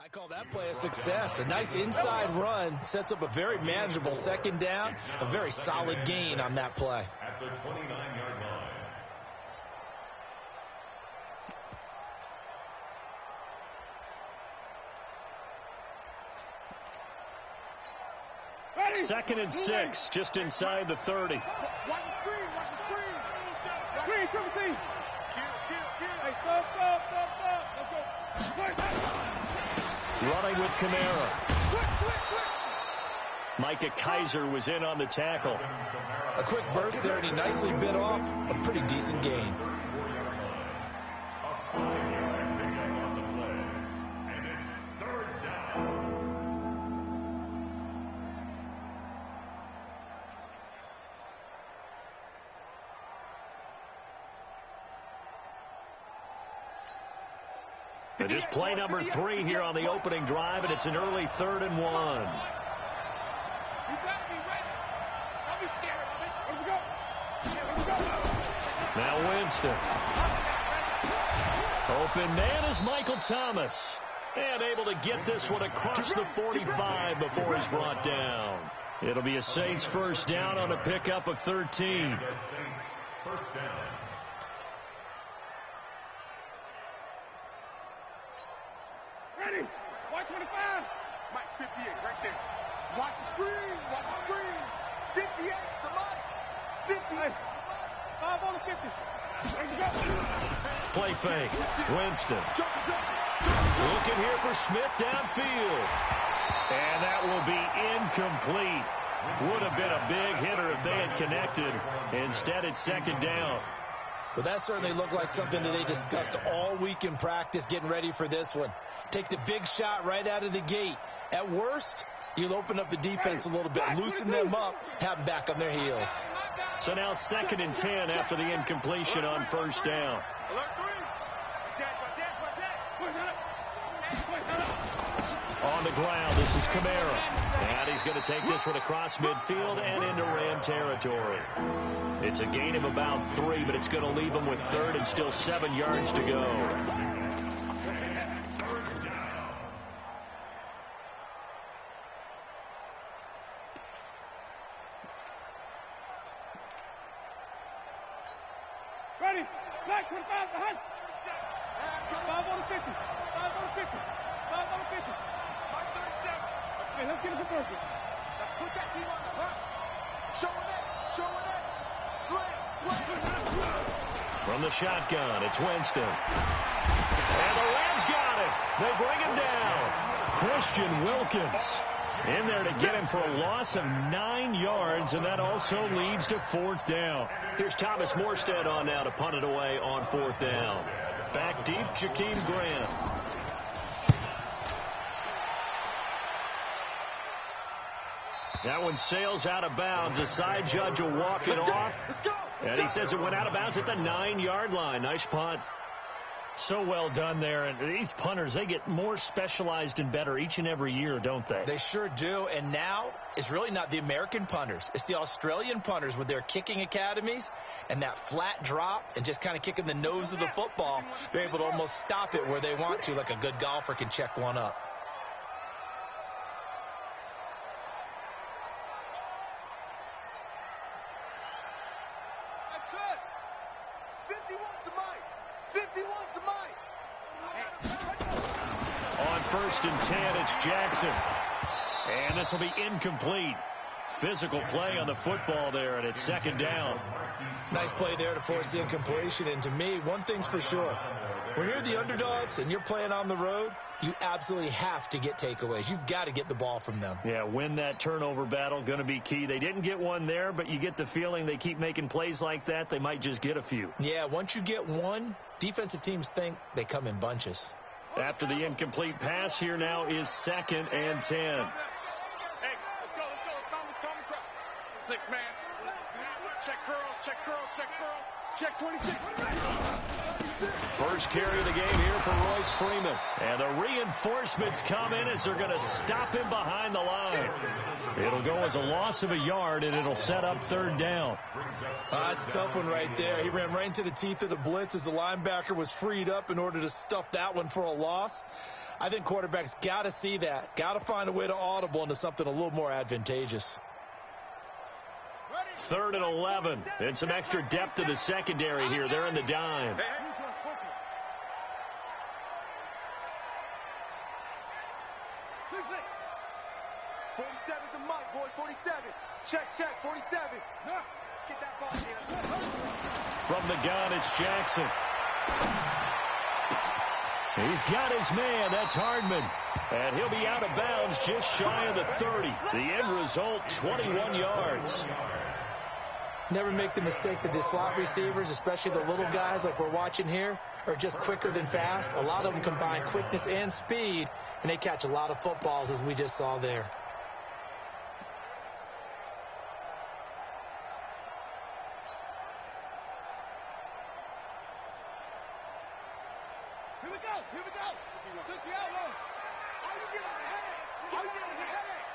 I call that play a success. A nice inside run sets up a very manageable second down. A very solid gain on that play. At the 29-yard line. Second and 6, just inside the 30. Watch the screen, watch the screen. Screen, triple team. Hey, stop. Let's go. Running with Kamara. Micah Kaiser was in on the tackle. A quick burst there, and he nicely bit off a pretty decent gain. Just play number 3 here on the opening drive, and it's an early 3rd and 1. You gotta be ready. Don't be scared of it. Here we go. Now Winston. Open man is Michael Thomas. And able to get this one across the 45 before he's brought down. It'll be a Saints first down on a pickup of 13. First down. Ready. White 25. Mike 58 right there. Watch the screen. 58 to Mike. 58. 5 on the 50. There you go. Play fake. Winston. Looking here for Smith downfield. And that will be incomplete. Would have been a big hitter if they had connected. Instead, it's second down. Well, that certainly looked like something that they discussed all week in practice getting ready for this one. Take the big shot right out of the gate. At worst, you'll open up the defense a little bit, loosen them up, have them back on their heels. So now 2nd and 10 after the incompletion on first down. On the ground, this is Kamara. And he's going to take this one across midfield and into Ram territory. It's a gain of about 3, but it's going to leave him with 3rd and still 7 yards to go. Ready. Black 25 behind. 5 on the 50. 5 on the 50. 5 on the 50. Mark 37. Let's get it converted. Let's put that team on the front. Show it. From the shotgun, it's Winston. And the Rams got it. They bring him down. Christian Wilkins in there to get him for a loss of 9 yards, and that also leads to 4th down. Here's Thomas Morstead on now to punt it away on 4th down. Back deep, Jakeem Grant. That one sails out of bounds. The side judge will walk it off. And he says it went out of bounds at the 9-yard line. Nice punt. So well done there. And these punters, they get more specialized and better each and every year, don't they? They sure do. And now it's really not the American punters. It's the Australian punters with their kicking academies and that flat drop and just kind of kicking the nose of the football. They're able to almost stop it where they want to, like a good golfer can check one up. On 1st and 10, it's Jackson. And this will be incomplete. Physical play on the football there, and it's 2nd down. Nice play there to force the incompletion. And to me, one thing's for sure. When you're the underdogs and you're playing on the road, you absolutely have to get takeaways. You've got to get the ball from them. Yeah, win that turnover battle, going to be key. They didn't get one there, but you get the feeling they keep making plays like that, they might just get a few. Yeah, once you get one, defensive teams think they come in bunches. After the incomplete pass, here now is 2nd and 10. Hey, let's go. Calm across. 6 man. Check curls. Check 26. First carry of the game here for Royce Freeman. And the reinforcements come in as they're going to stop him behind the line. It'll go as a loss of a yard, and it'll set up 3rd down. That's a tough one right there. He ran right into the teeth of the blitz as the linebacker was freed up in order to stuff that one for a loss. I think quarterbacks got to see that, got to find a way to audible into something a little more advantageous. 3rd and 11. And some extra depth to the secondary here. They're in the dime. Check, 47. Let's get that ball here. From the gun, it's Jackson. He's got his man. That's Hardman. And he'll be out of bounds just shy of the 30. The end result, 21 yards. Never make the mistake that the slot receivers, especially the little guys like we're watching here, are just quicker than fast. A lot of them combine quickness and speed, and they catch a lot of footballs, as we just saw there. Here we go. 60 out low. All you get is a headache. All you get is a headache.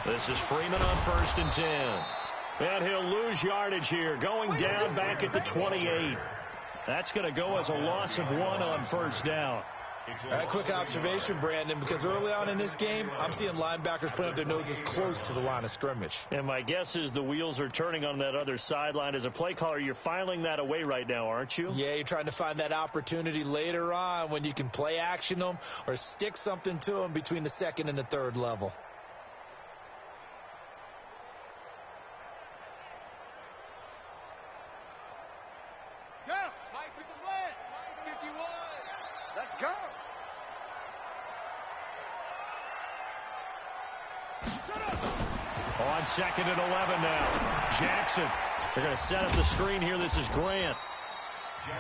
This is Freeman on 1st and 10. And he'll lose yardage here, going down back at the 28. That's going to go as a loss of 1 on 1st down. A quick observation, Brandon, because early on in this game, I'm seeing linebackers putting up their noses close to the line of scrimmage. And my guess is the wheels are turning on that other sideline. As a play caller, you're filing that away right now, aren't you? Yeah, you're trying to find that opportunity later on when you can play action them or stick something to them between the 2nd and the 3rd level. Let's go. On 2nd and 11 now. Jackson. They're going to set up the screen here. This is Grant.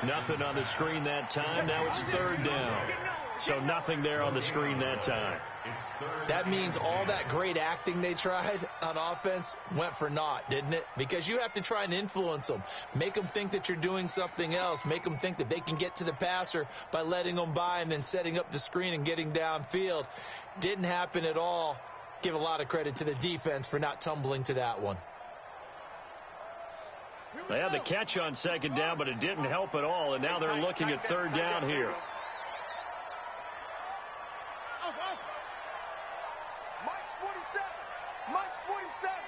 Nothing on the screen that time. Now it's 3rd down. So nothing there on the screen that time. That means all that great acting they tried on offense went for naught, didn't it? Because you have to try and influence them. Make them think that you're doing something else. Make them think that they can get to the passer by letting them by and then setting up the screen and getting downfield. Didn't happen at all. Give a lot of credit to the defense for not tumbling to that one. They had the catch on 2nd down, but it didn't help at all, and now they're looking at 3rd down here. Mike's 47.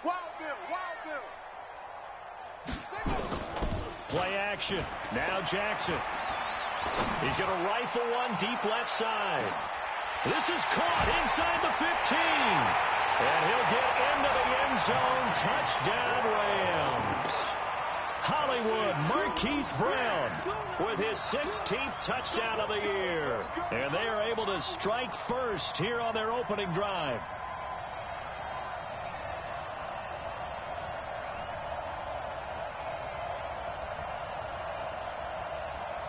Wild Bill. Play action. Now Jackson. He's going to rifle one deep left side. This is caught inside the 15. And he'll get into the end zone. Touchdown, Rams. Hollywood Marquise Brown with his 16th touchdown of the year. And they are able to strike first here on their opening drive.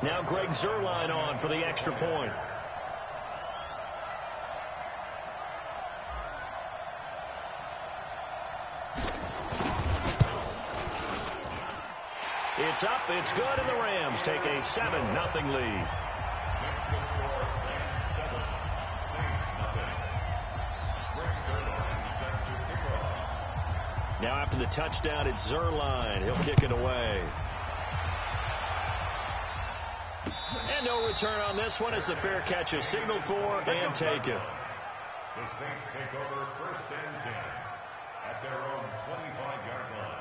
Now Greg Zuerlein on for the extra point. It's up, it's good, and the Rams take a 7-0 lead. Now after the touchdown, it's Zuerlein. He'll kick it away. And no return on this one as the fair catch is signaled for and taken. The Saints take over 1st and 10 at their own 25-yard line.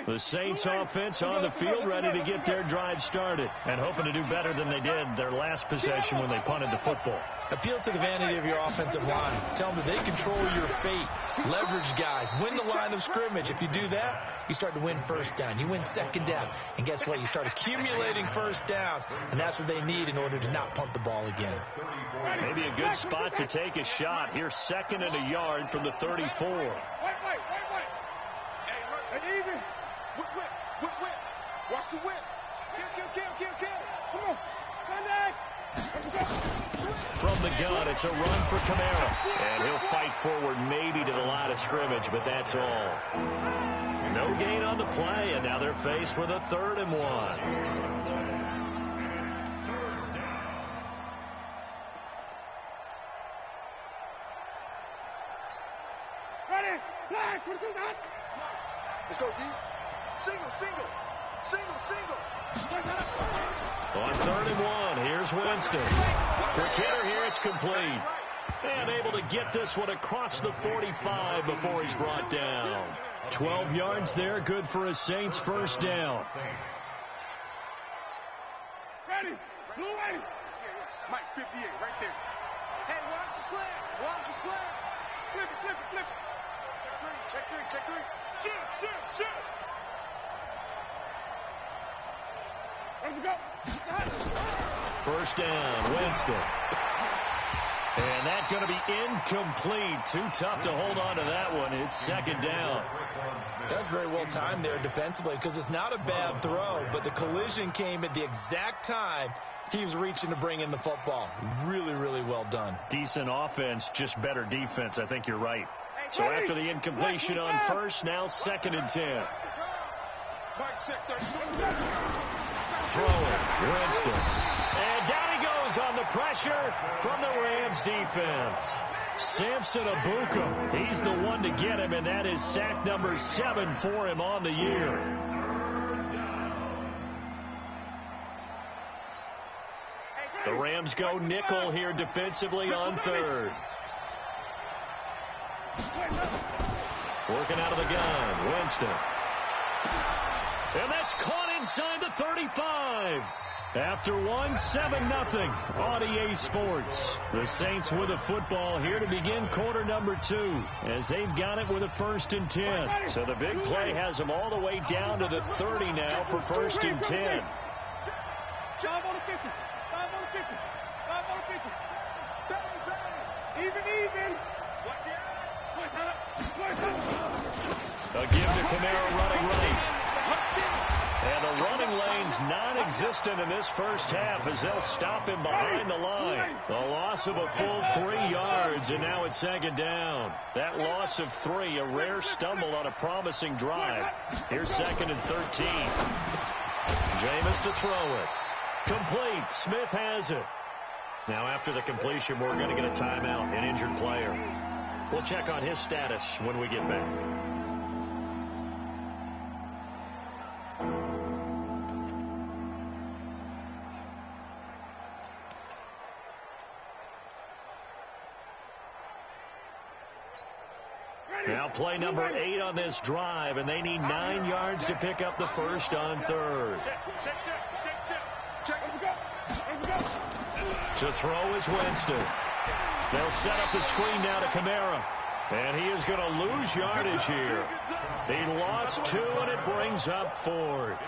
The Saints offense on the field ready to get their drive started and hoping to do better than they did their last possession when they punted the football. Appeal to the vanity of your offensive line. Tell them that they control your fate. Leverage guys. Win the line of scrimmage. If you do that, you start to win 1st down. You win 2nd down. And guess what? You start accumulating 1st downs. And that's what they need in order to not punt the ball again. Maybe a good spot to take a shot. Here, 2nd and a yard from the 34. Wait. Hey, even. Whip. Watch the whip. Kill. Come on. From the gun, it's a run for Kamara. And he'll fight forward maybe to the line of scrimmage, but that's all. No gain on the play, and now they're faced with a 3rd and 1. Flag, 22's out. Let's go, D. Single, single. Single, single. On 3rd and 1, here's Winston. For Kidder here, it's complete. And able to get this one across the 45 before he's brought down. 12 yards there, good for a Saints first down. Ready. Blue ready. Mike, 58, right there. Hey, watch the slam. Watch the slam. Flip it, flip it, flip it. Check three, check three. Shoot. Let's go. First down, Winston. And that's going to be incomplete. Too tough to hold on to that one. It's 2nd down. That's very well timed there defensively because it's not a bad throw, but the collision came at the exact time he was reaching to bring in the football. Really, really well done. Decent offense, just better defense. I think you're right. So after the incompletion on first, now 2nd and 10. Mike, check 30. Throw it, Winston. And down he goes on the pressure from the Rams defense. Samson Abuka, he's the one to get him, and that is sack number 7 for him on the year. The Rams go nickel here defensively on 3rd. Working out of the gun, Winston. And that's caught inside the 35. After one, 7-0 on EA Sports. The Saints with a football here to begin quarter number 2 as they've got it with a 1st and 10. So the big play has them all the way down to the 30 now for 1st and 10. 5 on the 50. 5 on the 50. 5 on the 50. Even. A give to Kamara running right. And the running lane's non-existent in this first half as they'll stop him behind the line. A loss of a full 3 yards, and now it's 2nd down. That loss of 3, a rare stumble on a promising drive. Here's 2nd and 13. Jameis to throw it. Complete. Smith has it. Now after the completion, we're going to get a timeout, an injured player. We'll check on his status when we get back. Now play number 8 on this drive, and they need 9 yards to pick up the first on 3rd. To throw is Winston. They'll set up the screen now to Kamara. And he is going to lose yardage here. He lost 2, and it brings up 4th.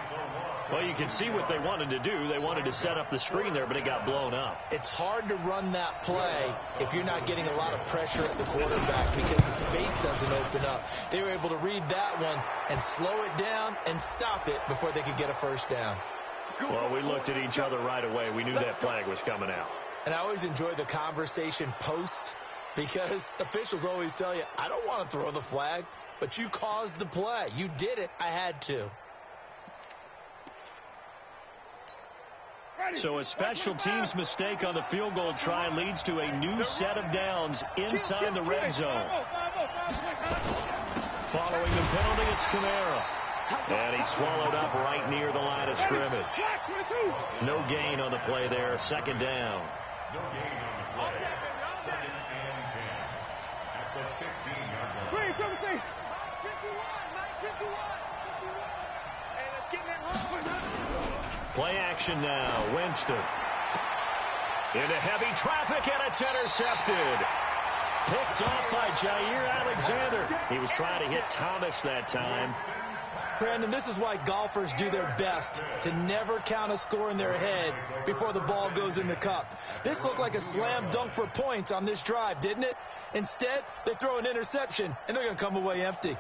Well, you can see what they wanted to do. They wanted to set up the screen there, but it got blown up. It's hard to run that play if you're not getting a lot of pressure at the quarterback because the space doesn't open up. They were able to read that one and slow it down and stop it before they could get a first down. Well, we looked at each other right away. We knew that flag was coming out. And I always enjoy the conversation post because officials always tell you, I don't want to throw the flag, but you caused the play. You did it. I had to. So a special teams mistake on the field goal try leads to a new set of downs inside the red zone. Following the penalty, it's Kamara. And he's swallowed up right near the line of scrimmage. No gain on the play there. 2nd down. No gain on the play. 2nd and 10. At the 15-yard line. Hey, let's get that wrong. Play action now. Winston. Into heavy traffic, and it's intercepted. Picked off by Jair Alexander. He was trying to hit Thomas that time. Brandon, this is why golfers do their best to never count a score in their head before the ball goes in the cup. This looked like a slam dunk for points on this drive, didn't it? Instead, they throw an interception, and they're going to come away empty.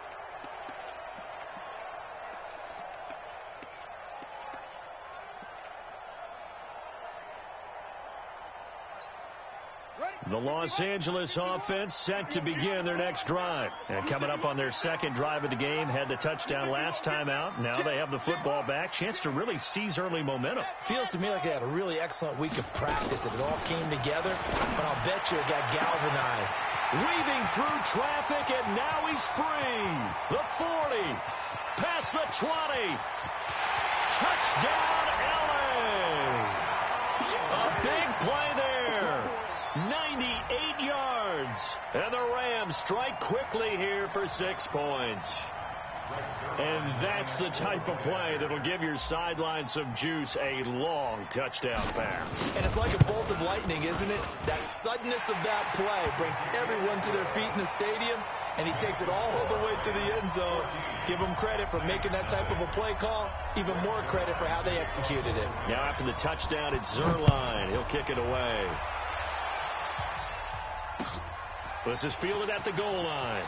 The Los Angeles offense set to begin their next drive. And coming up on their second drive of the game, had the touchdown last time out. Now they have the football back. Chance to really seize early momentum. Feels to me like they had a really excellent week of practice. It all came together, but I'll bet you it got galvanized. Weaving through traffic, and now he's free. The 40, past the 20. Touchdown, LA. A big play there. 98 yards. And the Rams strike quickly here for 6 points. And that's the type of play that'll give your sideline some juice, a long touchdown pass. And it's like a bolt of lightning, isn't it? That suddenness of that play brings everyone to their feet in the stadium, and he takes it all the way to the end zone. Give him credit for making that type of a play call, even more credit for how they executed it. Now after the touchdown, it's Zerline. He'll kick it away. This is fielded at the goal line.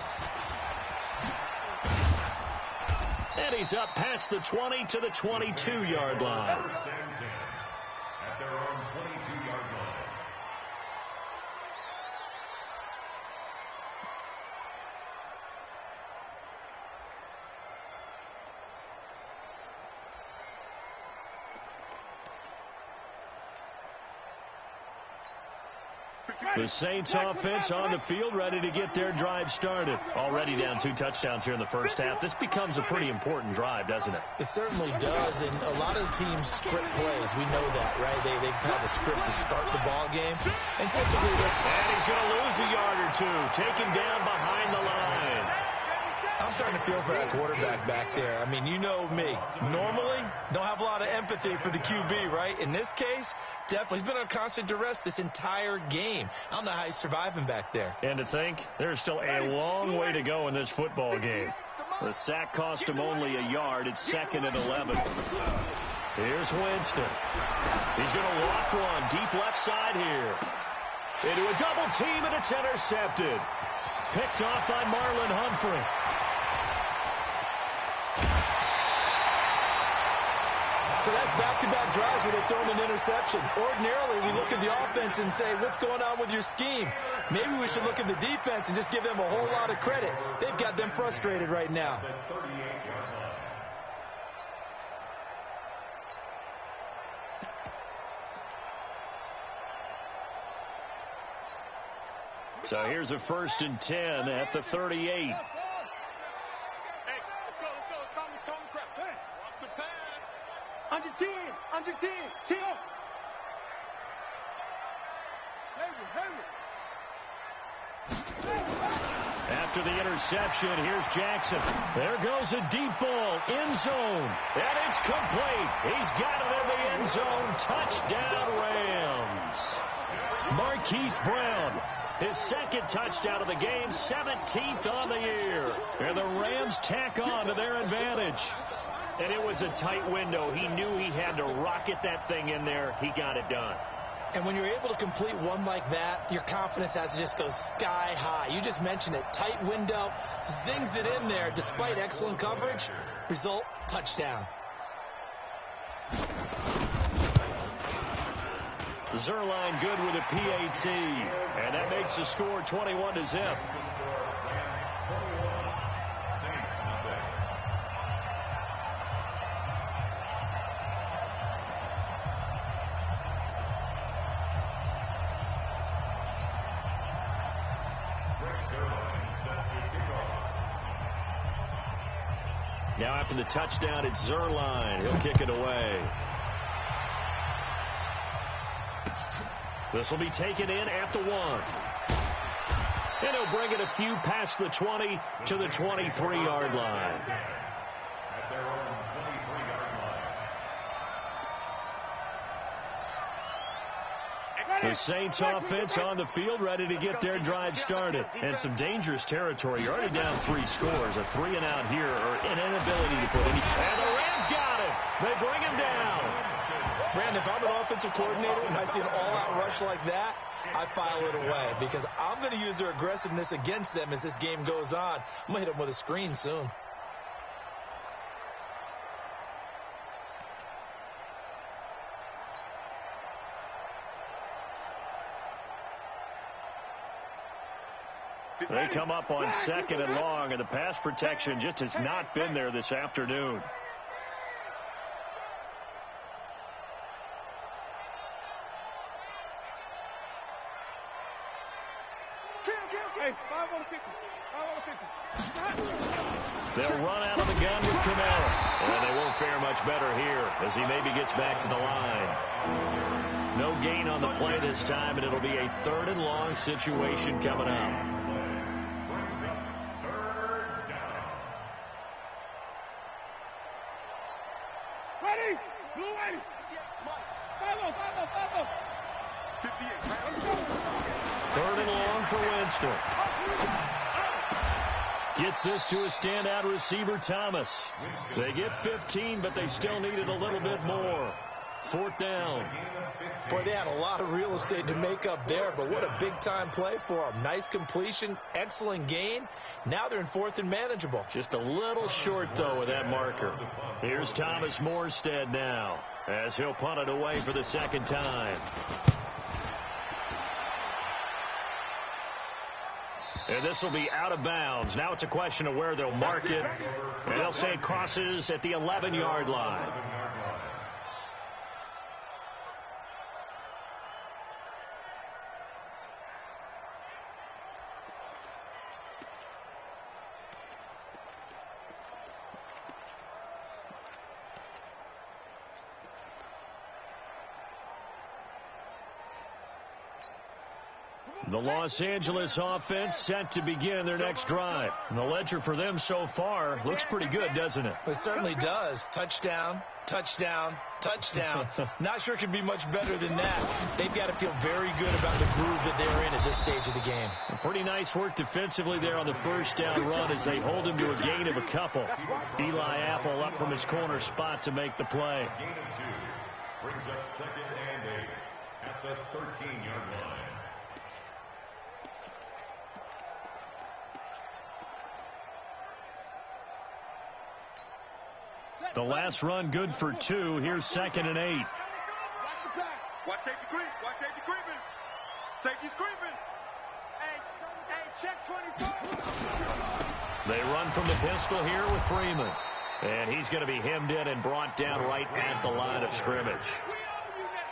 And he's up past the 20 to the 22-yard line. At their own 22-yard line. The Saints offense on the field, ready to get their drive started. Already down 2 touchdowns here in the first half. This becomes a pretty important drive, doesn't it? It certainly does, and a lot of the teams script plays. We know that, right? They have a script to start the ball game, and typically and he's going to lose a yard or two, taken down behind the line. I'm starting to feel for that quarterback back there. I mean, you know me. Normally, don't have a lot of empathy for the QB, right? In this case, definitely. He's been on constant duress this entire game. I don't know how he's surviving back there. And to think, there's still a long way to go in this football game. The sack cost him only a yard. It's 2nd and 11. Here's Winston. He's going to lock one deep left side here. Into a double team, and it's intercepted. Picked off by Marlon Humphrey. So that's back-to-back drives where they're throwing an interception. Ordinarily, we look at the offense and say, what's going on with your scheme? Maybe we should look at the defense and just give them a whole lot of credit. They've got them frustrated right now. So here's a 1st and 10 at the 38. Under 10, under 10, 10. After the interception, here's Jackson. There goes a deep ball, end zone, and it's complete. He's got it in the end zone. Touchdown, Rams. Marquise Brown, his 2nd touchdown of the game, 17th on the year. And the Rams tack on to their advantage. And it was a tight window. He knew he had to rocket that thing in there. He got it done. And when you're able to complete one like that, your confidence has to just go sky high. You just mentioned it. Tight window, zings it in there despite excellent coverage. Result, touchdown. Zerline good with a PAT. And that makes the score 21-0. Now after the touchdown, it's Zerline. He'll kick it away. This will be taken in at the 1. And he'll bring it a few past the 20 to the 23-yard line. At their own 23-yard line. The Saints offense on the field, ready to get their drive started. And some dangerous territory. You're already down 3 scores. A 3-and-out here, or an inability to put any. And the Rams got it. They bring him down. Brandon, if I'm an offensive coordinator and I see an all-out rush like that, I file it away because I'm going to use their aggressiveness against them as this game goes on. I'm going to hit them with a screen soon. They come up on 2nd and long, and the pass protection just has not been there this afternoon. Hey, 5 on 50. 5 on 50. They'll run out of the gun with Camara. And they won't fare much better here as he maybe gets back to the line. No gain on the play this time, and it'll be a 3rd and long situation coming up. Ready? Blue ready. 5-0, 5-0, 5-0. 3rd and long for Winston. Gets this to a standout receiver, Thomas. They get 15, but they still needed a little bit more. 4th down. Boy, they had a lot of real estate to make up there, but what a big-time play for them. Nice completion, excellent gain. Now they're in 4th and manageable. Just a little short, though, with that marker. Here's Thomas Morstead now, as he'll punt it away for the 2nd time. And this will be out of bounds. Now it's a question of where they'll mark it. And they'll say it crosses at the 11-yard line. The Los Angeles offense set to begin their next drive. And the ledger for them so far looks pretty good, doesn't it? It certainly does. Touchdown, touchdown, touchdown. Not sure it can be much better than that. They've got to feel very good about the groove that they're in at this stage of the game. Pretty nice work defensively there on the 1st down run as they hold him to a gain of a couple. Eli Apple up from his corner spot to make the play. Gain of 2. Brings up 2nd and 8 at the 13-yard line. The last run good for 2. Here's 2nd and 8. Watch the pass. Watch safety creep. Watch safety creeping. Safety's creeping. Hey, check 24. They run from the pistol here with Freeman. And he's going to be hemmed in and brought down right at the line of scrimmage.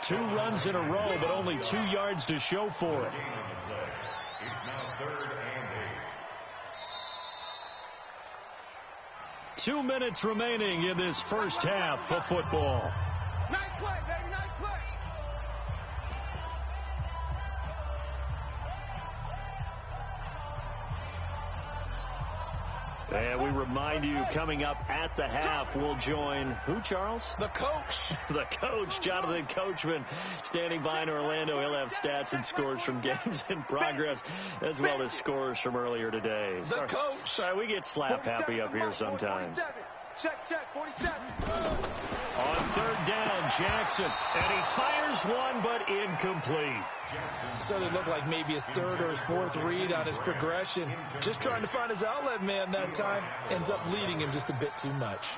2 runs in a row, but only 2 yards to show for it. It's now 3rd and 8. 2 minutes remaining in this first half of football. Nice play, baby. Nice play. And we remind you, coming up at the half, we'll join who, Charles? The coach. The coach, Jonathan Coachman, standing by in Orlando. He'll have stats and scores from games in progress, as well as scores from earlier today. The coach. Sorry, we get slap happy up here sometimes. Check, 47. On 3rd down, Jackson, and he fires one, but incomplete. So it looked like maybe his 3rd or his 4th read on his progression. Just trying to find his outlet man that time. Ends up leading him just a bit too much.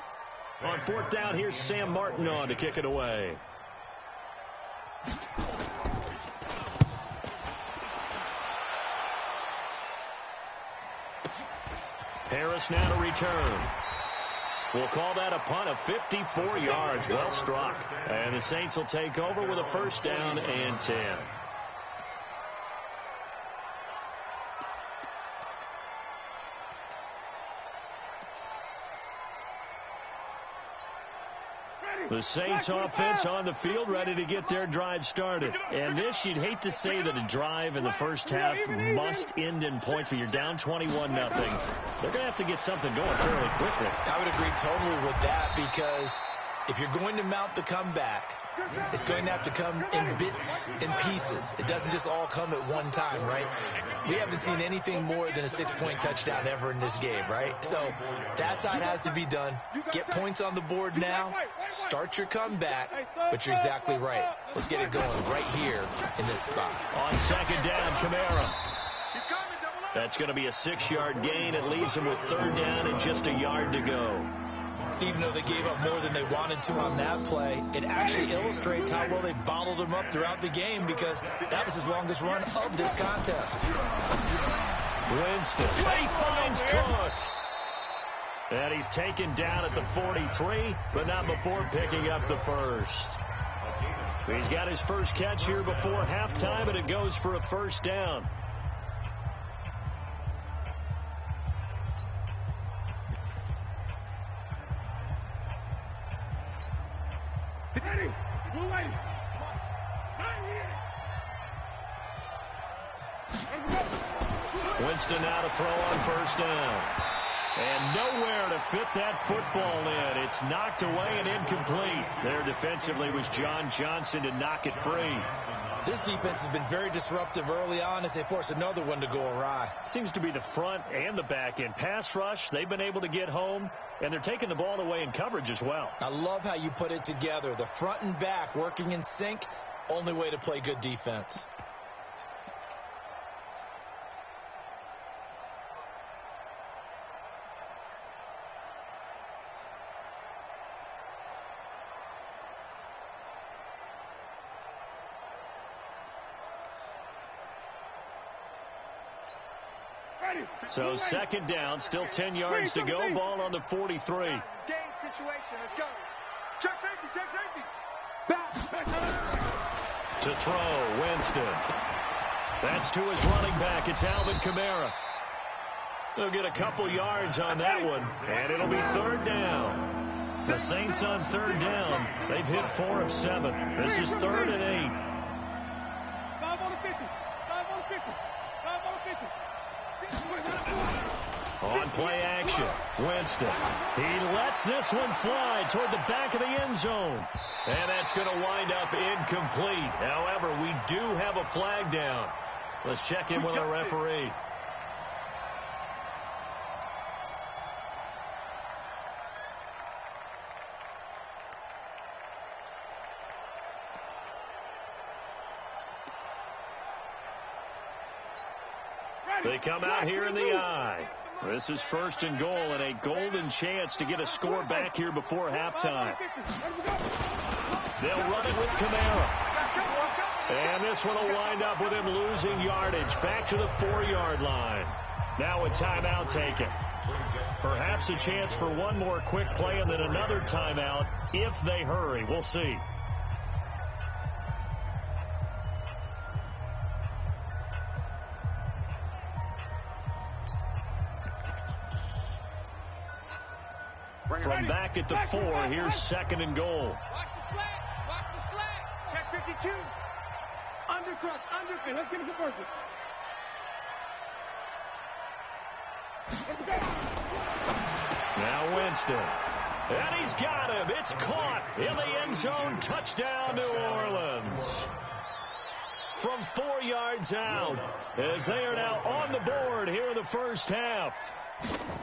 On 4th down, here's Sam Martin on to kick it away. Harris now to return. We'll call that a punt of 54 yards. Well struck. And the Saints will take over with a 1st down and 10. The Saints offense on the field ready to get their drive started. And this, you'd hate to say that a drive in the first half must end in points, but you're down 21-0. They're going to have to get something going fairly quickly. I would agree totally with that, because if you're going to mount the comeback, it's going to have to come in bits and pieces. It doesn't just all come at one time, right? We haven't seen anything more than a 6-point touchdown ever in this game, right? So that's how it has to be done. Get points on the board now. Start your comeback. But you're exactly right. Let's get it going right here in this spot. On 2nd down, Camara. That's going to be a 6-yard gain. It leaves them with 3rd down and just a yard to go. Even though they gave up more than they wanted to on that play, it actually illustrates how well they bottled them up throughout the game, because that was his longest run of this contest. Winston. He finds Cook. And he's taken down at the 43, but not before picking up the first. He's got his first catch here before halftime, and it goes for a first down. Winston now to throw on first down. And nowhere to fit that football in. It's knocked away and incomplete. There defensively was John Johnson to knock it free. This defense has been very disruptive early on as they force another one to go awry. Seems to be the front and the back end. Pass rush, they've been able to get home, and they're taking the ball away in coverage as well. I love how you put it together. The front and back working in sync, only way to play good defense. So second down, still 10 yards to go. Ball on the 43. Game situation. Let's go. Check safety. Check safety. To throw, Winston. That's to his running back. It's Alvin Kamara. They'll get a couple yards on that one, and it'll be third down. The Saints on third down. They've hit 4 of 7. This is 3rd and 8. 5 on the 50. 5 on the 50. 5 on the 50. On play action, Winston. He lets this one fly toward the back of the end zone. And that's going to wind up incomplete. However, we do have a flag down. Let's check in with our referee. They come out here in the eye. This is 1st and goal and a golden chance to get a score back here before halftime. They'll run it with Kamara. And this one will wind up with him losing yardage back to the 4-yard line. Now a timeout taken. Perhaps a chance for one more quick play and then another timeout if they hurry. We'll see. From back at the 4, here's 2nd and goal. Watch the slack. Watch the slack. Check 52. Undercross. Undercut. Let's get it for perfect. Now Winston. And he's got him. It's caught in the end zone. Touchdown, New Orleans. From 4 yards out as they are now on the board here in the first half.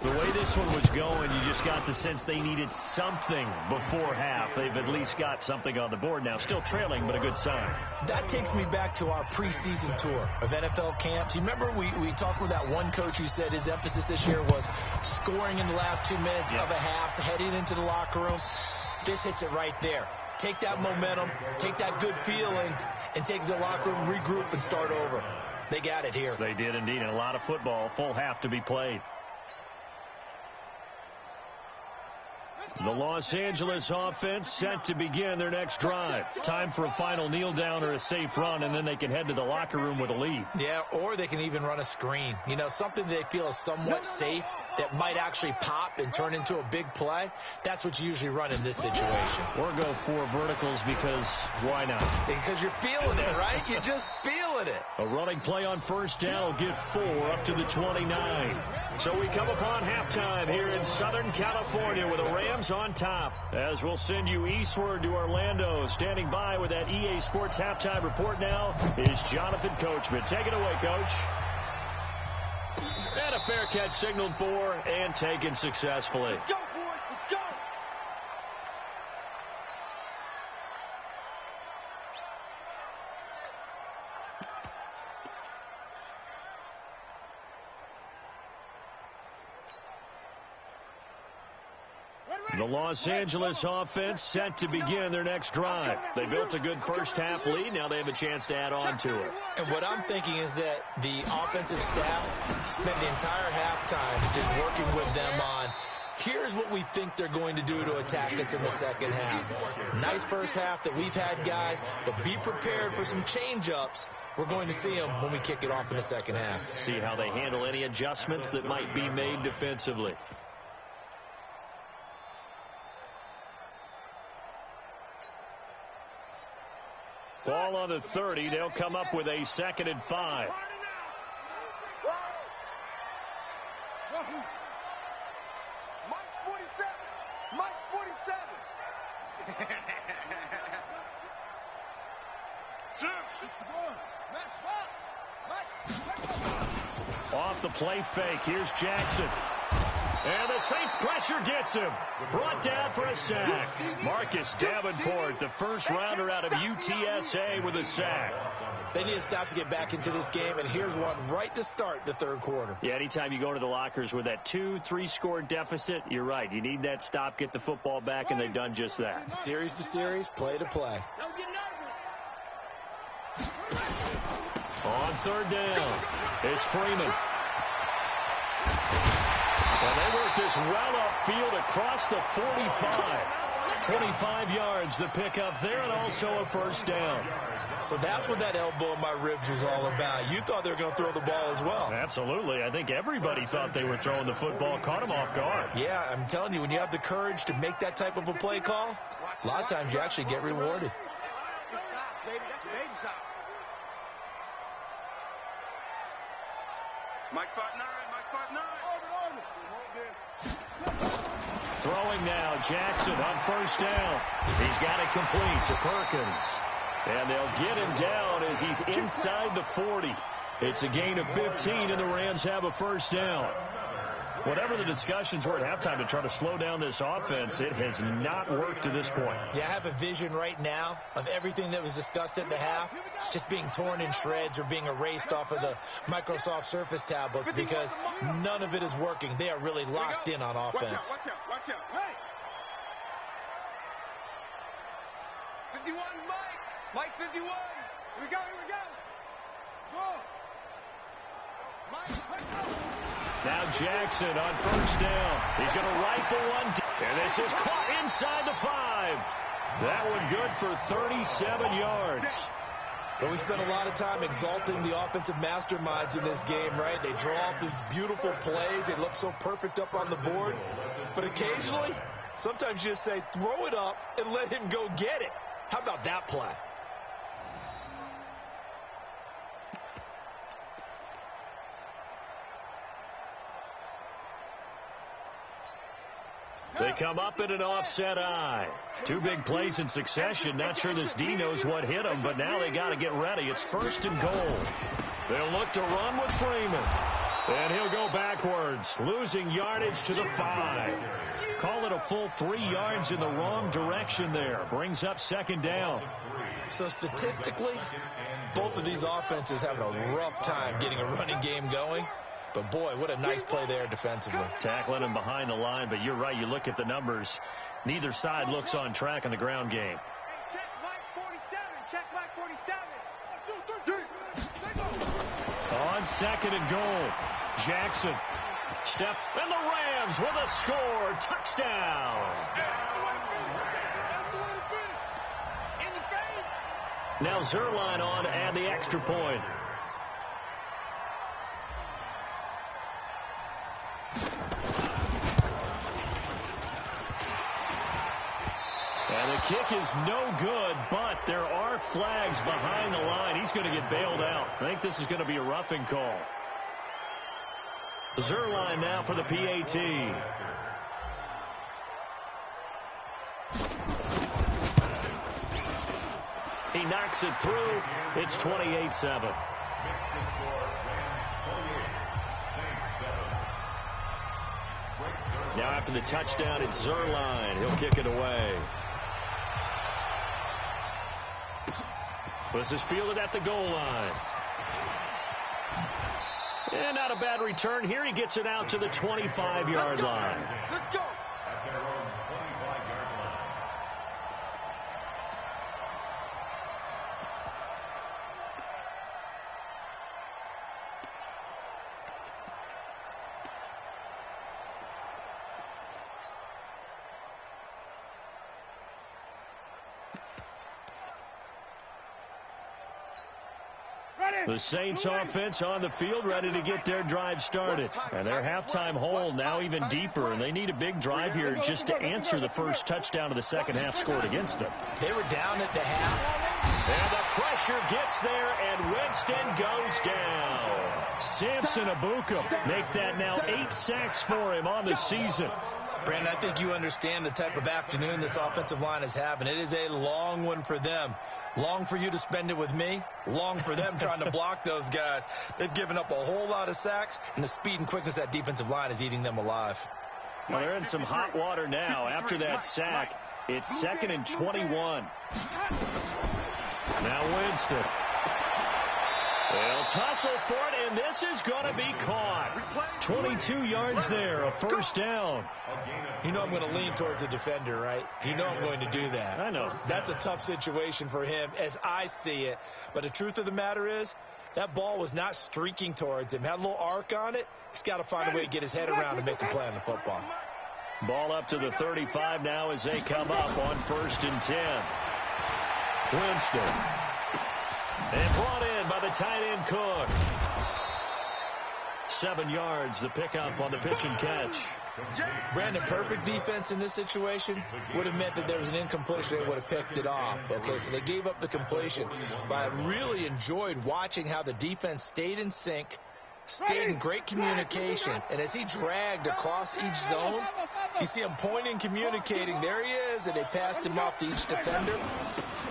The way this one was going, you just got the sense they needed something before half. They've at least got something on the board now. Still trailing, but a good sign. That takes me back to our preseason tour of NFL camps. You remember we talked with that one coach who said his emphasis this year was scoring in the last 2 minutes of a half, heading into the locker room. This hits it right there. Take that momentum, take that good feeling, and take the locker room, regroup, and start over. They got it here. They did indeed, and a lot of football, full half to be played. The Los Angeles offense set to begin their next drive. Time for a final kneel down or a safe run, and then they can head to the locker room with a lead. Yeah, or they can even run a screen. You know, something they feel is somewhat safe that might actually pop and turn into a big play. That's what you usually run in this situation. Or go 4 verticals because why not? Because you're feeling it, right? You're just feeling it. A running play on first down will get 4 up to the 29. So we come upon halftime here in Southern California with the Rams on top. As we'll send you eastward to Orlando. Standing by with that EA Sports halftime report now is Jonathan Coachman. Take it away, Coach. And a fair catch signaled for and taken successfully. Let's go, boys. Let's go. The Los Angeles offense set to begin their next drive. They built a good first-half lead. Now they have a chance to add on to it. And what I'm thinking is that the offensive staff spent the entire halftime just working with them on, here's what we think they're going to do to attack us in the second half. Nice first half that we've had, guys, but be prepared for some change-ups. We're going to see them when we kick it off in the second half. See how they handle any adjustments that might be made defensively. Ball on the 30. They'll come up with a 2nd and 5. Mike's 47. Mike's 47. Off the play fake. Here's Jackson. And the Saints pressure gets him. Brought down for a sack. Marcus Davenport, the first rounder out of UTSA, with a sack. They need to stop to get back into this game, and here's one right to start the third quarter. Yeah, anytime you go to the lockers with that 2-3 score deficit, you're right. You need that stop, get the football back, and they've done just that. Series to series, play to play. Don't get nervous. On 3rd down, it's Freeman. Well, they work this well upfield across the 45. 25 yards the pickup there, and also a first down. So that's what that elbow in my ribs was all about. You thought they were going to throw the ball as well. Absolutely. I think everybody thought they were throwing the football, caught them off guard. Yeah, I'm telling you, when you have the courage to make that type of a play call, a lot of times you actually get rewarded. Good shot, baby. That's a baby shot. Mike's 5'9", Mike's 5'9". Throwing now, Jackson on first down. He's got it complete to Perkins. And they'll get him down as he's inside the 40. It's a gain of 15, and the Rams have a first down. Whatever the discussions were at halftime to try to slow down this offense, it has not worked to this point. Yeah, I have a vision right now of everything that was discussed at the half just being torn in shreds or being erased off of the Microsoft Surface tablets because none of it is working. They are really locked in on offense. Watch out, watch out. Hey! 51, Mike! Mike 51! Here we go, here we go! Go! Mike, let's go! Now Jackson on first down. He's going to rifle one. And this is caught inside the 5. That one good for 37 yards. But we spent a lot of time exalting the offensive masterminds in this game, right? They draw up these beautiful plays. They look so perfect up on the board. But occasionally, sometimes you just say, throw it up and let him go get it. How about that play? They come up in an offset eye. 2 big plays in succession. Not sure this D knows what hit him, but now they got to get ready. It's 1st and goal. They'll look to run with Freeman. And he'll go backwards, losing yardage to the 5. Call it a full 3 yards in the wrong direction there. Brings up 2nd down. So statistically, both of these offenses having a rough time getting a running game going. But, boy, what a nice play there defensively. Tackling him behind the line, but you're right. You look at the numbers. Neither side looks on track in the ground game. Check Mike 47. Check Mike 47. On 2nd and goal, Jackson. Step, and the Rams with a score. Touchdown. Now Zerline on to add the extra point. And the kick is no good, but there are flags behind the line. He's going to get bailed out. I think this is going to be a roughing call. Zerline now for the PAT. He knocks it through. It's 28-7. Now after the touchdown, it's Zerline. He'll kick it away. This is fielded at the goal line. And not a bad return here. He gets it out to the 25-yard line. Let's go. The Saints offense on the field ready to get their drive started. And their halftime hole now even deeper, and they need a big drive here just to answer the first touchdown of the second half scored against them. They were down at the half. And the pressure gets there, and Winston goes down. Samson Abuka make that now 8 sacks for him on the season. Brandon, I think you understand the type of afternoon this offensive line is having. It is a long one for them. Long for you to spend it with me. Long for them trying to block those guys. They've given up a whole lot of sacks, and the speed and quickness of that defensive line is eating them alive. Well, they're in some hot water now. After that sack, it's 2nd and 21. Now Winston. They'll tussle for it, and this is going to be caught. 22 yards there, a first down. You know I'm going to lean towards the defender, right? You know I'm going to do that. I know. That's a tough situation for him as I see it. But the truth of the matter is, that ball was not streaking towards him. Had a little arc on it. He's got to find a way to get his head around and make a play on the football. Ball up to the 35 now as they come up on 1st and 10. Winston. And brought in by the tight end Cook. 7 yards, the pickup on the pitch and catch. Brandon, perfect defense in this situation would have meant that there was an incompletion. They would have picked it off. Okay, so they gave up the completion. But I really enjoyed watching how the defense stayed in sync, stayed in great communication. And as he dragged across each zone, you see him pointing, communicating. There he is, and they passed him off to each defender.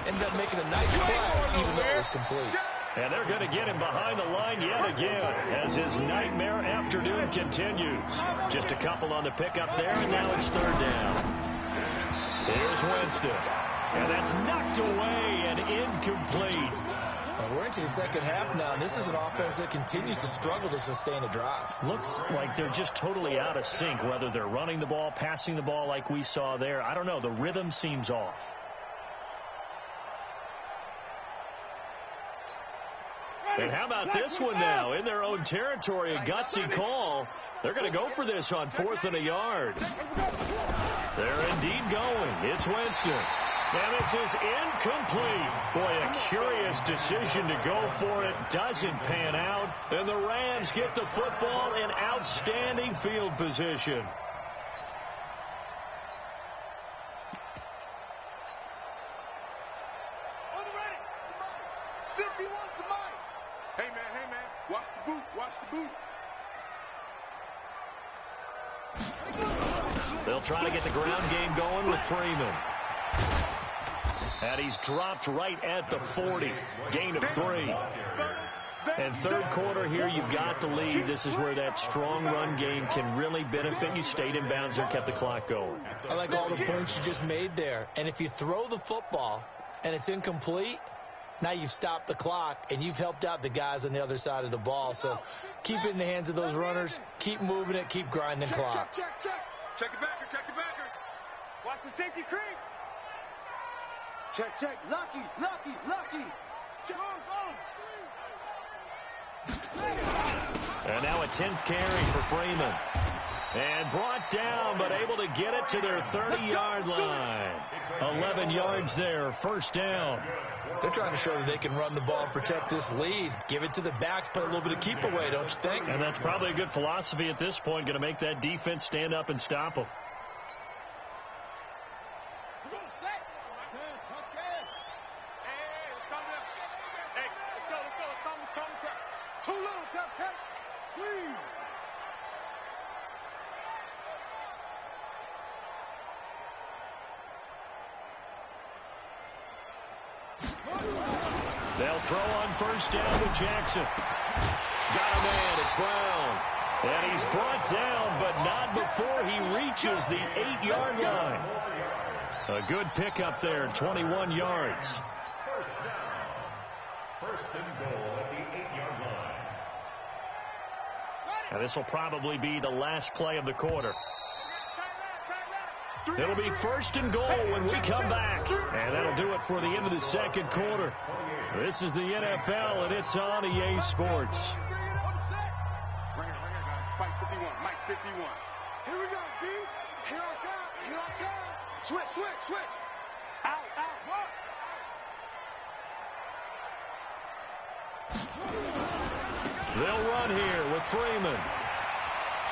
Ended up making a nice play, even though it was complete. And they're going to get him behind the line yet again as his nightmare afternoon continues. Just a couple on the pickup there, and now it's 3rd down. Here's Winston. And that's knocked away and incomplete. Well, we're into the second half now. This is an offense that continues to struggle to sustain a drive. Looks like they're just totally out of sync, whether they're running the ball, passing the ball like we saw there. I don't know. The rhythm seems off. And how about this one now? In their own territory, a gutsy call. They're going to go for this on 4th and a yard. They're indeed going. It's Winston. And this is incomplete. Boy, a curious decision to go for it. Doesn't pan out. And the Rams get the football in outstanding field position. They'll try to get the ground game going with Freeman. And he's dropped right at the 40. Gain of 3. And 3rd quarter here, you've got the lead. This is where that strong run game can really benefit you. Stayed in bounds there, kept the clock going. I like all the points you just made there. And if you throw the football and it's incomplete, now you've stopped the clock, and you've helped out the guys on the other side of the ball. So keep it in the hands of those runners. Keep moving it. Keep grinding clock. Check the backer, check the backer. Watch the safety creep. Check. Lucky. Check. Go. And now a 10th carry for Freeman. And brought down, but able to get it to their 30-yard line. 11 yards there, first down. They're trying to show that they can run the ball and protect this lead. Give it to the backs, play a little bit of keep away, don't you think? And that's probably a good philosophy at this point, going to make that defense stand up and stop them. Too little, Cap. Squeeze. They'll throw on first down with Jackson. Got a man. It's Brown. And he's brought down, but not before he reaches the 8-yard line. A good pickup there, 21 yards. First down. First and goal at the 8-yard line. And this will probably be the last play of the quarter. It'll be first and goal when we come back. And that'll do it for the end of the second quarter. This is the NFL, and it's on EA Sports. Right here, guys. Spike 51. Mike 51. Here we go, D. Here I come. Switch. Out. What? They'll run here with Freeman.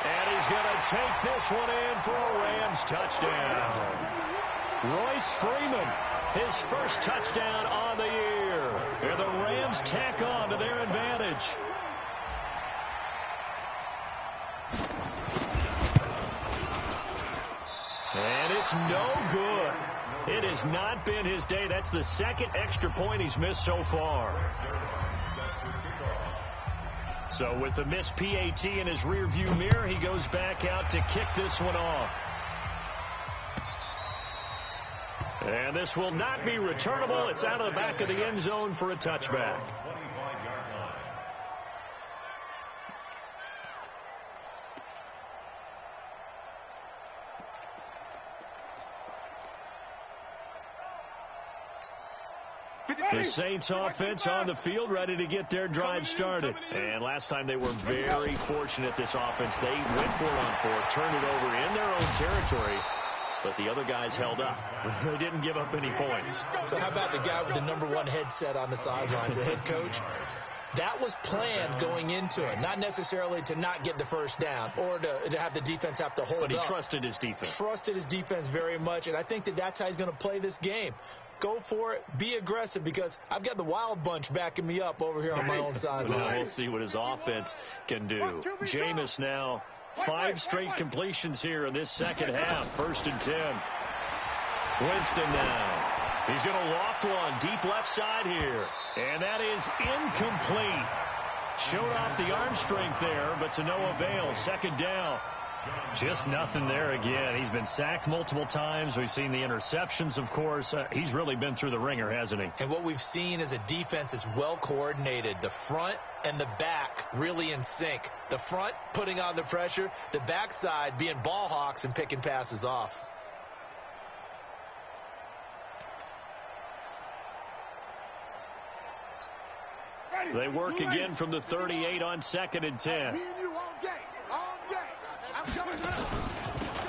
And he's going to take this one in for a Rams touchdown. Royce Freeman, his first touchdown on the year. And the Rams tack on to their advantage. And it's no good. It has not been his day. That's the second extra point he's missed so far. So with the missed PAT in his rearview mirror, he goes back out to kick this one off. And this will not be returnable. It's out of the back of the end zone for a touchback. The Saints offense on the field, ready to get their drive started. And last time they were very fortunate, this offense. They went for it on fourth, turned it over in their own territory, but the other guys held up. They didn't give up any points. So how about the guy with the #1 headset on the sidelines, the head coach? That was planned going into it, not necessarily to not get the first down or to have the defense have to hold up. But he trusted his defense. Trusted his defense very much, and I think that's how he's going to play this game. Go for it. Be aggressive, because I've got the wild bunch backing me up over here on my own sideline. We'll see what his offense can do. Jameis now 5 straight completions here in this second half. 1st and 10. Winston now. He's going to loft one deep left side here. And that is incomplete. Showed off the arm strength there, but to no avail. 2nd down. Just nothing there again. He's been sacked multiple times. We've seen the interceptions, of course. He's really been through the ringer, hasn't he? And what we've seen is a defense that's well coordinated. The front and the back really in sync. The front putting on the pressure. The backside being ball hawks and picking passes off. They work again from the 38 on 2nd and 10.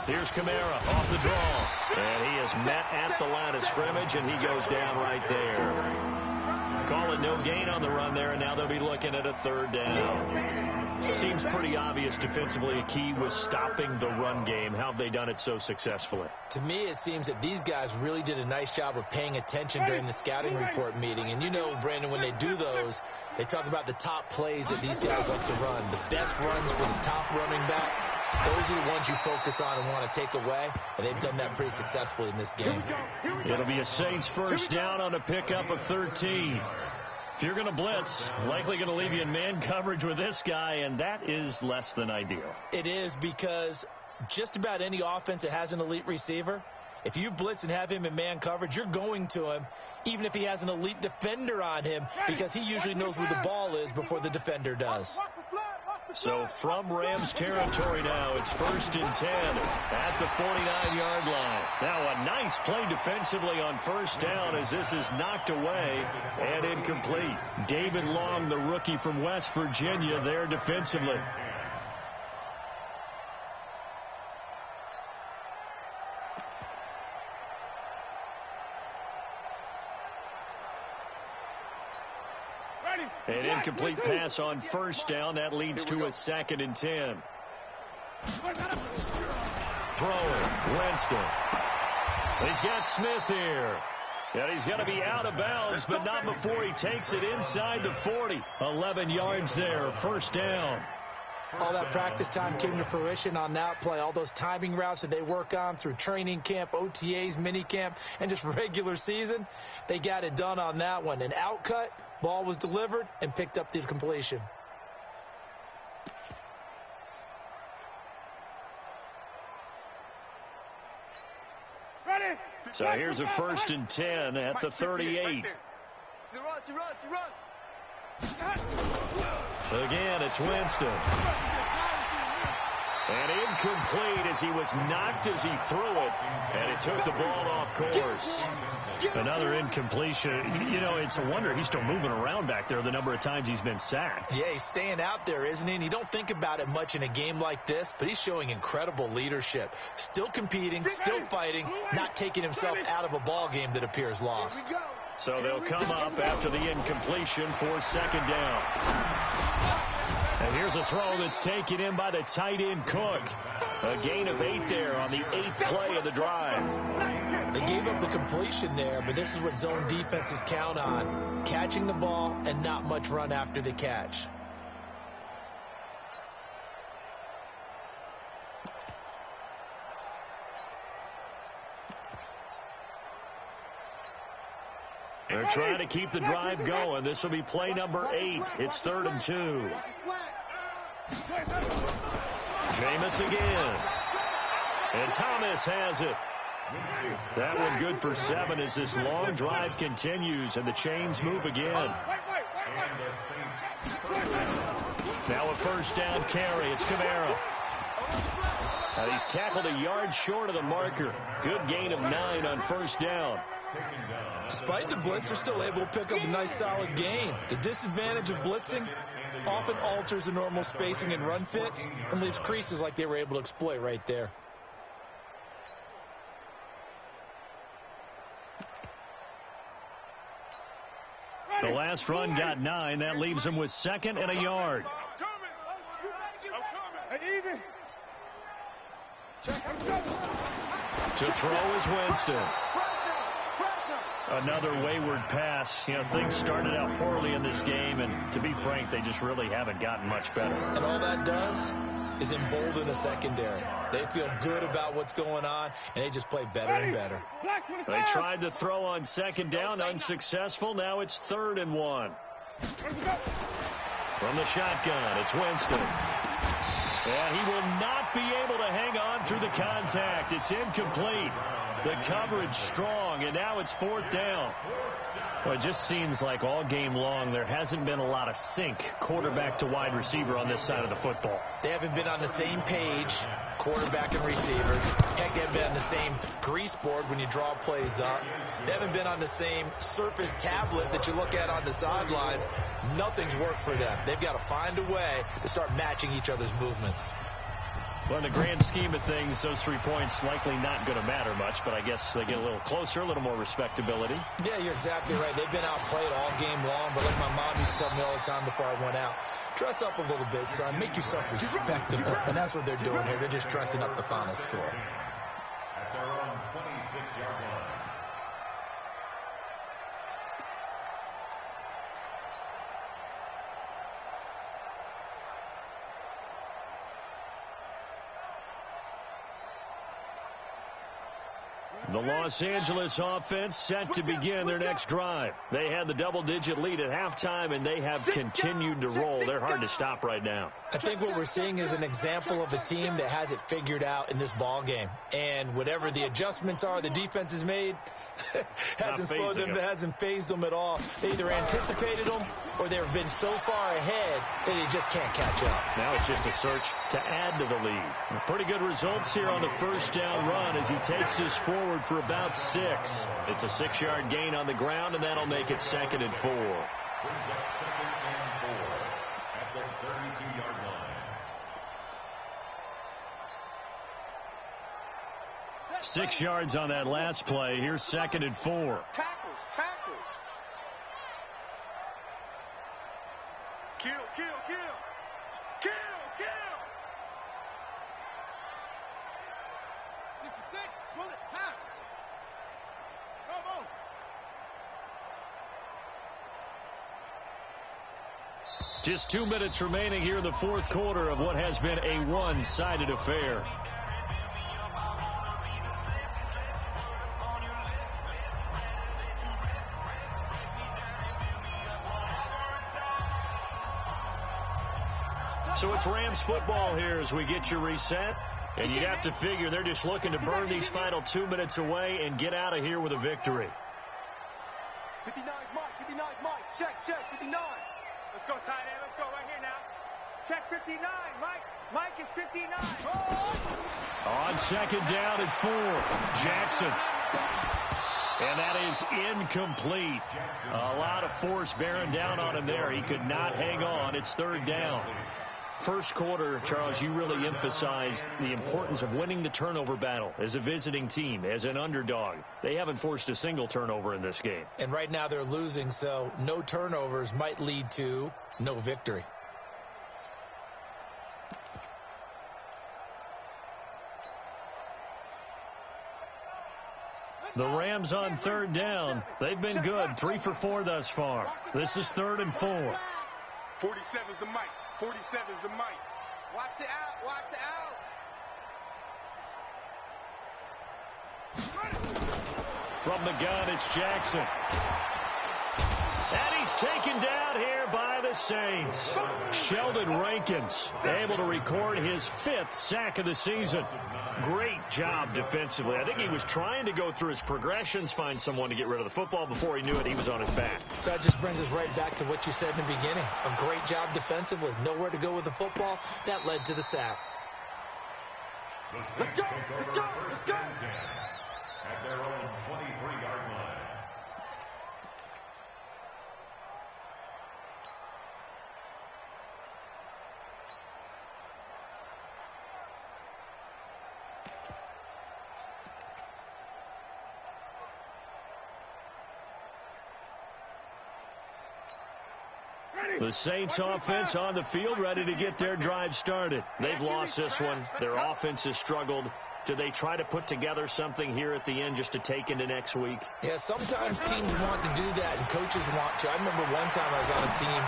Here's Kamara off the draw. And he is met at the line of scrimmage, and he goes down right there. Call it no gain on the run there, and now they'll be looking at a 3rd down. Seems pretty obvious defensively. A key was stopping the run game. How have they done it so successfully? To me, it seems that these guys really did a nice job of paying attention during the scouting report meeting. And you know, Brandon, when they do those, they talk about the top plays that these guys like to run. The best runs for the top running back. Those are the ones you focus on and want to take away, and they've done that pretty successfully in this game. It'll be a Saints 1st down on a pickup of 13. If you're going to blitz, likely going to leave you in man coverage with this guy, and that is less than ideal. It is, because just about any offense that has an elite receiver, if you blitz and have him in man coverage, you're going to him, even if he has an elite defender on him, because he usually knows where the ball is before the defender does. So from Rams territory now, it's 1st and 10 at the 49-yard line. Now a nice play defensively on 1st down as this is knocked away and incomplete. David Long, the rookie from West Virginia, there defensively. An incomplete pass on 1st down. That leads to a 2nd and 10. Throwing, Winston. He's got Smith here. And he's going to be out of bounds, but not before he takes it inside the 40. 11 yards there, 1st down. All that practice time came to fruition on that play. All those timing routes that they work on through training camp, OTAs, minicamp, and just regular season, they got it done on that one. An outcut, ball was delivered, and picked up the completion. So here's a 1st and 10 at the 38. Again, it's Winston. And incomplete as he was knocked as he threw it, and it took the ball off course. Another incompletion. You know, it's a wonder he's still moving around back there the number of times he's been sacked. Yeah, he's staying out there, isn't he? And you don't think about it much in a game like this, but he's showing incredible leadership. Still competing, still fighting, not taking himself out of a ball game that appears lost. So they'll come up after the incompletion for second down. And here's a throw that's taken in by the tight end Cook. A gain of 8 there on the 8th play of the drive. They gave up the completion there, but this is what zone defenses count on. Catching the ball and not much run after the catch. They're trying to keep the drive going. This will be play number 8. It's 3rd and 2. Jameis again. And Thomas has it. That one good for 7 as this long drive continues and the chains move again. Now a first down carry. It's Kamara. Now he's tackled a yard short of the marker. Good gain of 9 on first down. Despite the blitz, they're still able to pick up a nice solid gain. The disadvantage of blitzing often alters the normal spacing and run fits and leaves creases like they were able to exploit right there. The last run got 9. That leaves him with 2nd and a yard. To throw is Winston. Another wayward pass. You know, things started out poorly in this game, and to be frank, they just really haven't gotten much better. And all that does is embolden the secondary. They feel good about what's going on, and they just play better and better. They tried to throw on second down, unsuccessful. Now it's 3rd and 1. From the shotgun, it's Winston. And he will not be able to hang on through the contact. It's incomplete. The coverage strong, and now it's 4th down. Well, it just seems like all game long there hasn't been a lot of sync quarterback to wide receiver on this side of the football. They haven't been on the same page, quarterback and receivers. Heck, they haven't been on the same grease board when you draw plays up. They haven't been on the same surface tablet that you look at on the sidelines. Nothing's worked for them. They've got to find a way to start matching each other's movements. Well, in the grand scheme of things, those 3 points likely not going to matter much, but I guess they get a little closer, a little more respectability. Yeah, you're exactly right. They've been outplayed all game long, but like my mom used to tell me all the time before I went out, dress up a little bit, son. Make yourself respectable. And that's what they're doing here. They're just dressing up the final score. At their own 26-yard line. The Los Angeles offense set to begin their next drive. They had the double-digit lead at halftime, and they have continued to roll. They're hard to stop right now. I think what we're seeing is an example of a team that has it figured out in this ball game. And whatever the adjustments are the defense has made hasn't slowed them, hasn't phased them at all. They either anticipated them or they've been so far ahead that they just can't catch up. Now it's just a search to add to the lead. Pretty good results here on the first down run as he takes this forward for about 6. It's a 6-yard gain on the ground, and that'll make it 2nd and 4. Brings up 2nd and 4 at the 32-yard line. 6 yards on that last play. Here's 2nd and 4. Tackles. Kill. 66, bullet, half. Bravo. Just 2 minutes remaining here in the 4th quarter of what has been a one-sided affair. So it's Rams football here as we get you reset. And you have to figure they're just looking to burn these final 2 minutes away and get out of here with a victory. 59 Mike. Check, 59. Let's go, tight end. Let's go right here now. Check 59, Mike. Mike is 59. On second down at 4, Jackson. And that is incomplete. A lot of force bearing down on him there. He could not hang on. It's 3rd down. first quarter, Charles, you really emphasized the importance of winning the turnover battle as a visiting team, as an underdog. They haven't forced a single turnover in this game. And right now they're losing, so no turnovers might lead to no victory. The Rams on third down. They've been good, 3 for 4 thus far. This is 3rd and 4. 47's the mic. 47's the mic. Watch the out. Watch the out. From the gun, it's Jackson. And he's taken down here by the Saints. Sheldon Rankins able to record his 5th sack of the season. Great job defensively. I think he was trying to go through his progressions, find someone to get rid of the football. Before he knew it, he was on his back. So that just brings us right back to what you said in the beginning. A great job defensively. Nowhere to go with the football. That led to the sack. Let's go. Let's go. Let's go. At their own 23-yard line. The Saints offense on the field, ready to get their drive started. They've lost this one. Their offense has struggled. Do they try to put together something here at the end just to take into next week? Yeah, sometimes teams want to do that, and coaches want to. I remember one time I was on a team,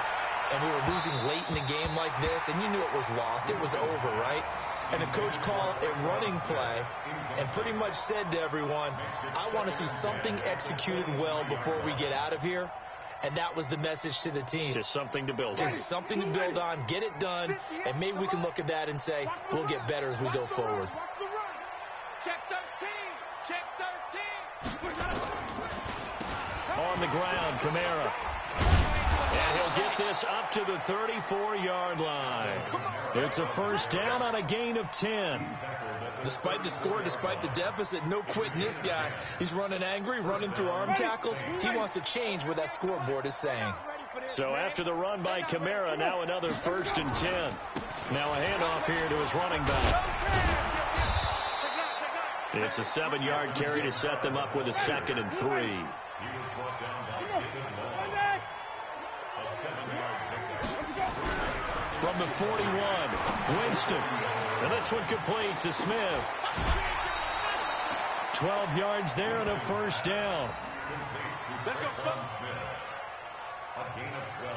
and we were losing late in the game like this, and you knew it was lost. It was over, right? And the coach called a running play and pretty much said to everyone, I want to see something executed well before we get out of here. And that was the message to the team. Just something to build on. Just something to build on, get it done, and maybe we can look at that and say, we'll get better as we go forward. Check 13. Check 13. On the ground, Kamara. And he'll get this up to the 34-yard line. It's a first down on a gain of 10. Despite the score, despite the deficit, no quitting this guy. He's running angry, running through arm tackles. He wants to change what that scoreboard is saying. So after the run by Kamara, now another 1st and 10. Now a handoff here to his running back. It's a 7-yard carry to set them up with a 2nd and 3. From the 41, Winston. And this one complete to Smith. 12 yards there and a first down. Let's go, Smith. A gain of 12.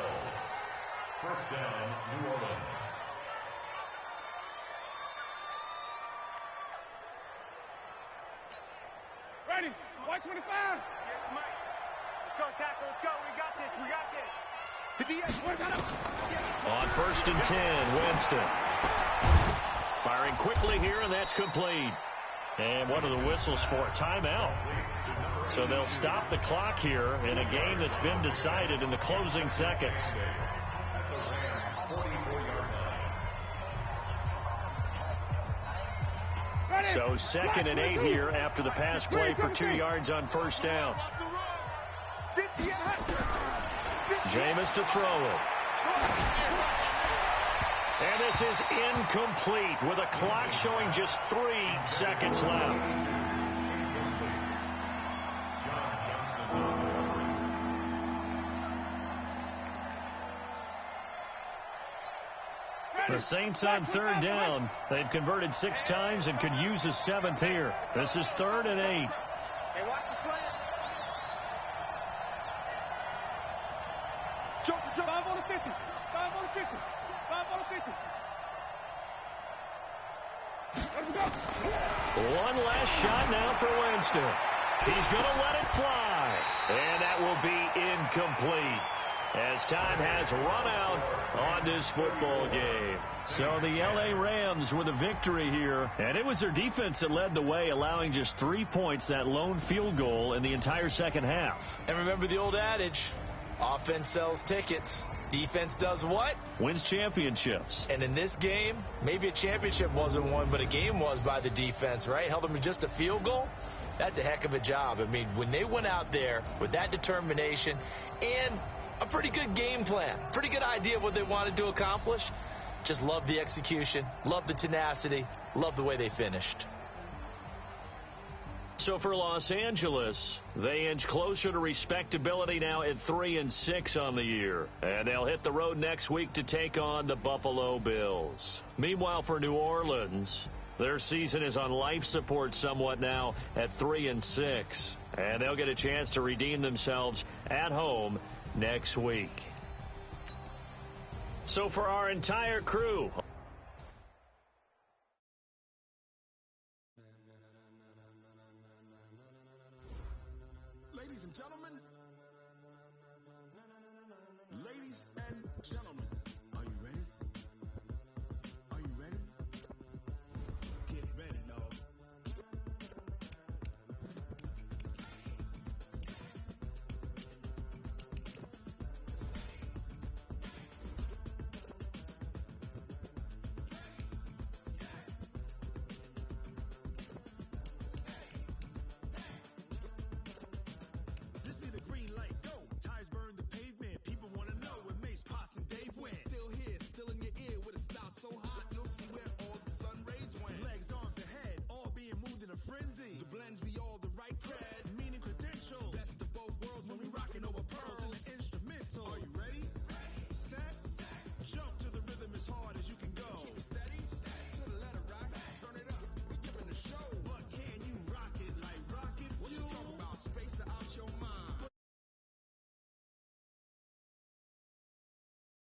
First down, New Orleans. Ready. White 25. Let's go, tackle. Let's go. We got this. We got this. On 1st and 10, Winston. Firing quickly here, and that's complete. And what are the whistles for? Timeout. So they'll stop the clock here in a game that's been decided in the closing seconds. So 2nd and 8 here after the pass play for 2 yards on first down. Jameis to throw it. And this is incomplete with a clock showing just 3 seconds left. The Saints on 3rd down. They've converted 6 times and could use a 7th here. This is 3rd and 8. Hey, watch the slant. Jump. 5 on the 50. 5 on the 50. 5 on the 50. Let's go. One last shot now for Winston. He's going to let it fly. And that will be incomplete, as time has run out on this football game. So the L.A. Rams with a victory here. And it was their defense that led the way, allowing just 3 points, that lone field goal in the entire second half. And remember the old adage, offense sells tickets. Defense does what? Wins championships. And in this game, maybe a championship wasn't won, but a game was by the defense, right? Held them to just a field goal. That's a heck of a job. I mean, when they went out there with that determination and a pretty good game plan, pretty good idea of what they wanted to accomplish, Just love the execution, love the tenacity, love the way they finished. So for Los Angeles, they inch closer to respectability now at 3-6 on the year. And they'll hit the road next week to take on the Buffalo Bills. Meanwhile, for New Orleans, their season is on life support somewhat now at 3-6. And they'll get a chance to redeem themselves at home next week. So for our entire crew,